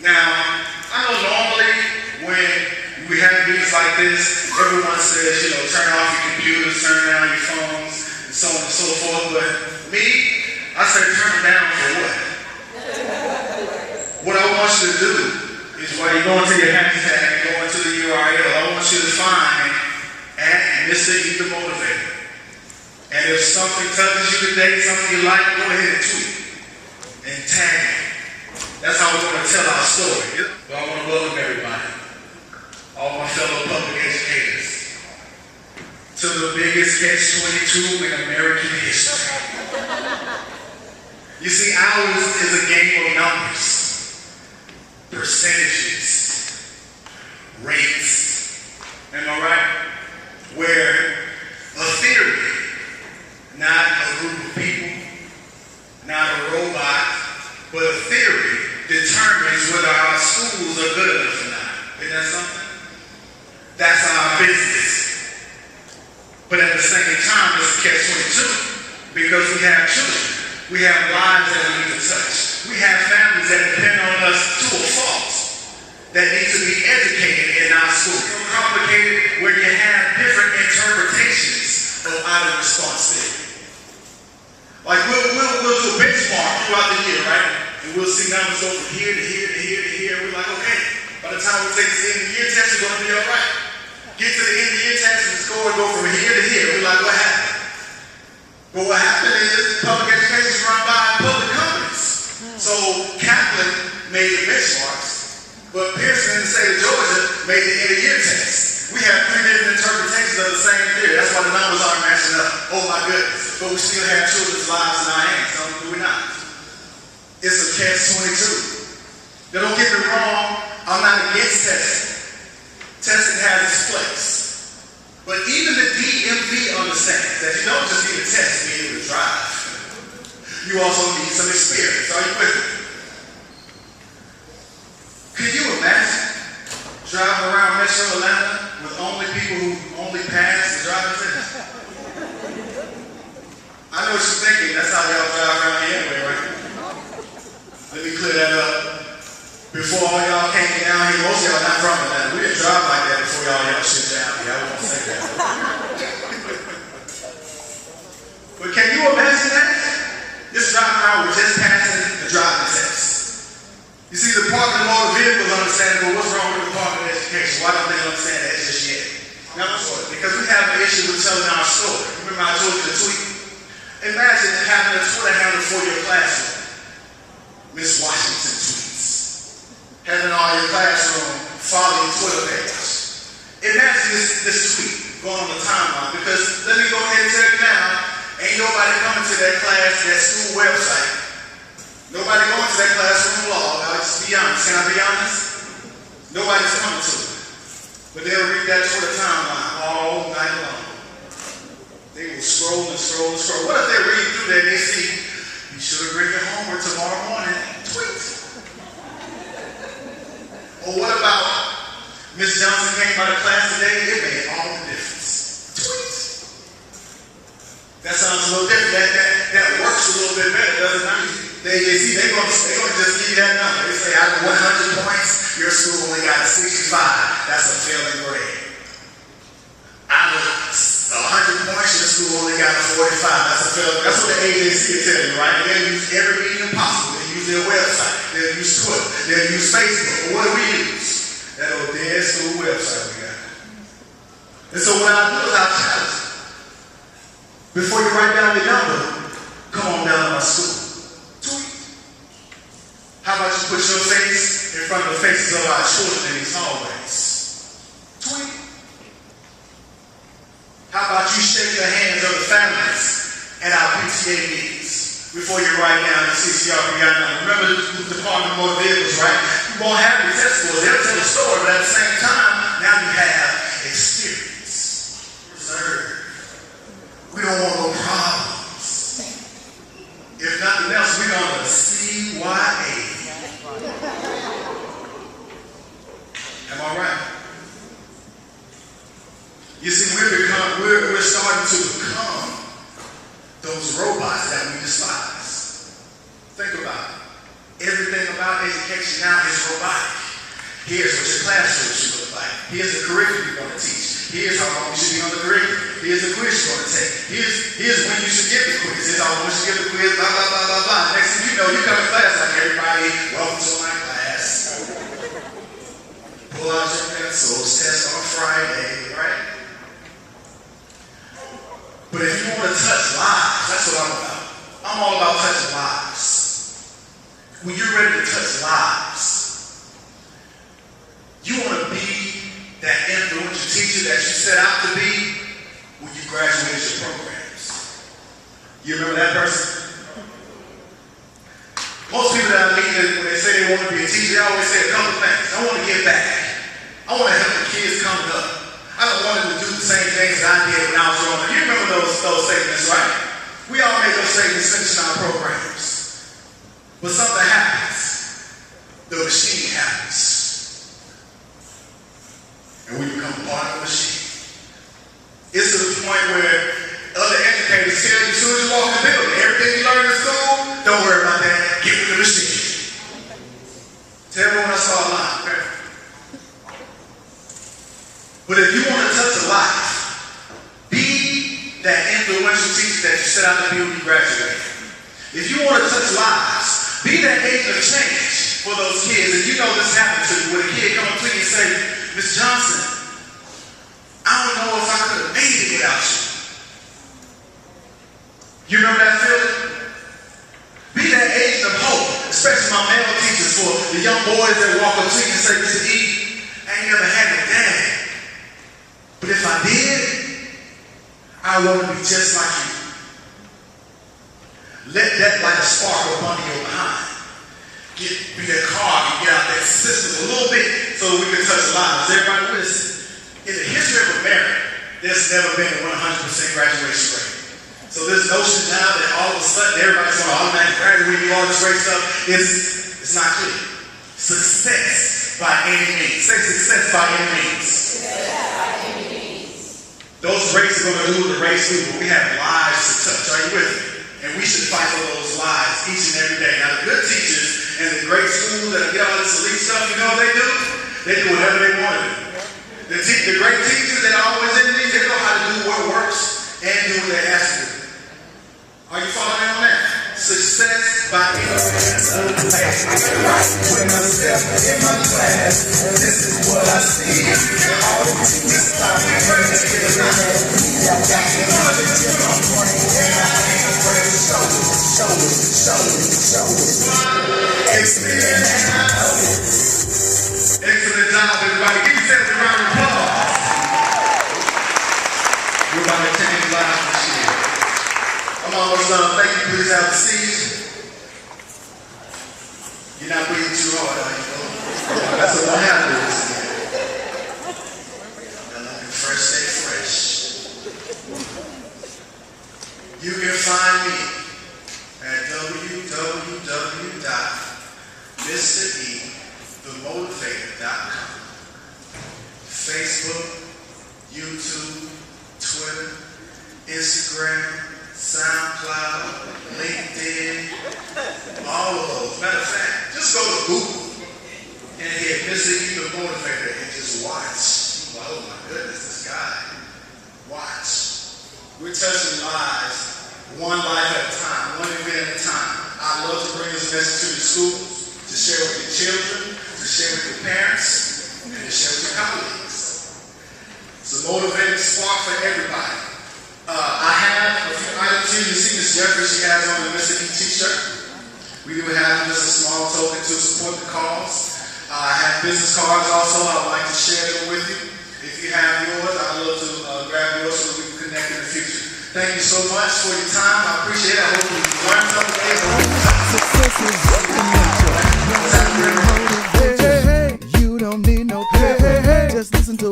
Now, I know normally when we have meetings like this, everyone says, turn off your computers, turn down your phones, and so on and so forth. But me, I say turn it down for what? What I want you to do is while you're going to your hashtag and going to the URL, I want you to find at Mr. Ether Motivator. And if something touches you today, something you like, go ahead and tweet and tag it. That's how we're going to tell our story. But I want to welcome everybody, all my fellow public educators, to the biggest catch-22 in American history. You see, ours is a game of numbers, percentages, rates, am I right? Where a theory, not a group of people, not a robot, but a theory determines whether our schools are good enough or not. Isn't that something? That's our business. But at the same time, it's a catch-22 because we have children. We have lives that we need to touch. We have families that depend on us to a fault that need to be educated in our school. It's complicated where you have different interpretations of our responsibility. Like we'll do a benchmark throughout the year, right? And we'll see numbers go from here to here to here to here. We're like, okay, by the time we take the end of the year test, it's going to be all right. Get to the end of the year test and the score go from here to here. We're like, what happened? But what happened is public education is run by public companies. So Kaplan made the benchmarks, but Pearson in the state of Georgia made the end of year test. We have three different interpretations of the same theory. That's why the numbers aren't matching up. Oh my goodness. But we still have children's lives in our hands, do we not? It's a catch-22. Now don't get me wrong, I'm not against testing. Testing has its place. But even the DMV understands that you don't just need a test to be able to drive. You also need some experience. Are you with me? Could you imagine driving around Metro Atlanta with only people who only pass the driving test? I know what you're thinking. That's how y'all drive around here anyway, right? Let me clear that up. Before all y'all came down here, most of y'all not from Atlanta. We didn't drive like that before y'all shit down here. I won't say that. But can you imagine that? Just driving around with just passing the driving test. You see, the parking of motor vehicles understand, but what's wrong with the parking education? Why don't they understand that just yet? Now, because we have an issue with telling our story. Remember I told you the tweet? Imagine having a Twitter handle for your classroom. Miss Washington tweets. Having all your classroom following Twitter page. Imagine this tweet going on the timeline, because let me go ahead and tell you now, ain't nobody coming to that class, that school website. Nobody going to that classroom log. I'll just be honest. Can I be honest? Nobody's coming to it. But they'll read that Twitter timeline all night long. They will scroll and scroll and scroll. What if they read through that and they see, you should have bring your homework tomorrow morning? Tweet. Or what about Miss Johnson came by the class today? It made all the difference. Tweet. That sounds a little different. That works a little bit better, doesn't it? They're going to just give you that number. They say out of 100 points, your school only got a 65. That's a failing grade. Out of 100 points, your school only got a 45. That's a failing grade. That's what the AJC will tell you, right? They'll use every medium possible. They'll use their website. They'll use Twitter. They'll use Facebook. But what do we use? That old dead school website we got. And so what I'll do is I'll challenge you. Before you write down your number, come on down to my school. Tweet. How about you put your face in front of the faces of our children in these hallways? Tweet. How about you shake the hands of the families at our PTA meetings before you write down the CCRP number? Remember the Department of Motor Vehicles, right? You won't have your test scores. They'll tell the story, but at the same time, now you have experience. Reserve. We don't want no problems. If nothing else, we're going to CYA. Am I right? You see, we're starting to become those robots that we despise. Think about it. everything about education now is robotic. Here's what your classroom should look like. Here's the curriculum you're going to teach. Here's how long you should be on the curriculum. Here's the quiz you're going to take. Here's when you should give the quiz. Here's how long you should give the quiz, blah, blah, blah, blah, blah. Next thing you know, you come to class like everybody, welcome to my class. Pull out your pencils, test on Friday, right? But if you want to touch lives, that's what I'm about. I'm all about touching lives. When you're ready to touch lives, you want to be that influential teacher that you set out to be when you graduated your programs. You remember that person? Most people that I meet, when they say they want to be a teacher, they always say a couple of things. I want to give back. I want to help the kids coming up. I don't want them to do the same things I did when I was growing up. You remember those statements, right? We all make those statements finishing our programs. But something happens. The machine happens. And we become part of the machine. It's to the point where other educators tell you as soon as you walk in the building, everything you learn in school, don't worry about that, get with the machine. Tell everyone I saw a line, okay? But if you want to touch a life, be that influential teacher that you set out to be when you graduate. If you want to touch lives, be that agent of change for those kids. And you know this happened to you when a kid comes up to you and say, Miss Johnson, I don't know if I could have made it without you. You remember that feeling? Be that agent of hope, especially my male teachers, for the young boys that walk up to you and say, Mr. E, I ain't never had a dad. But if I did, I want to be just like you. Let that light spark up under your behind. Be that car and get out that system a little bit so we can touch lives. Everybody listen. In the history of America, there's never been a 100% graduation rate. So this notion now that all of a sudden everybody's going to automatically graduate and all this great stuff, it's not clear. Success by any means. Say success by any means. Those races are going to do the race we do, but we have lives to touch. Are you with me? And we should fight for those lives each and every day. Now, the good teachers and the great schools that get all this elite stuff, you know what they do? They do whatever they want to do. The great teachers that are always in these, they know how to do what works and do what they ask to do. Are you following me on that? Success by any means. When I step in my class, this is what I see. All the teachers stop me when they get a knowledge. I got the knowledge in my brain, and I ain't afraid to show it. Excellent job, everybody. Give yourselves a round of applause. We're about to change lives this year. I'm almost done. Thank you. Please have a seat. You're not breathing too hard, are you? That's what happens. You're looking fresh, stay fresh. You can find me at www.MrETheMotivator.com. Facebook, YouTube, Twitter, Instagram, SoundCloud, LinkedIn, all of those. Matter of fact, just go to Google and hit Mr. E the Motivator and just watch. Oh my goodness, this guy. Watch. We're touching lives, one life at a time, one event at a time. I love to bring this message to the schools, to share with your children, to share with your parents, and to share with your colleagues. It's a motivating spark for everybody. I have a few items here. You see Ms. Jeffrey, she has on the Mr. E t-shirt. We do have just a small token to support the cause. I have business cards also. I would like to share them with you. If you have yours, I'd love to grab yours so we can connect in the future. Thank you so much for your time. I appreciate it. I hope you learned something today. You don't need no paper. Just listen to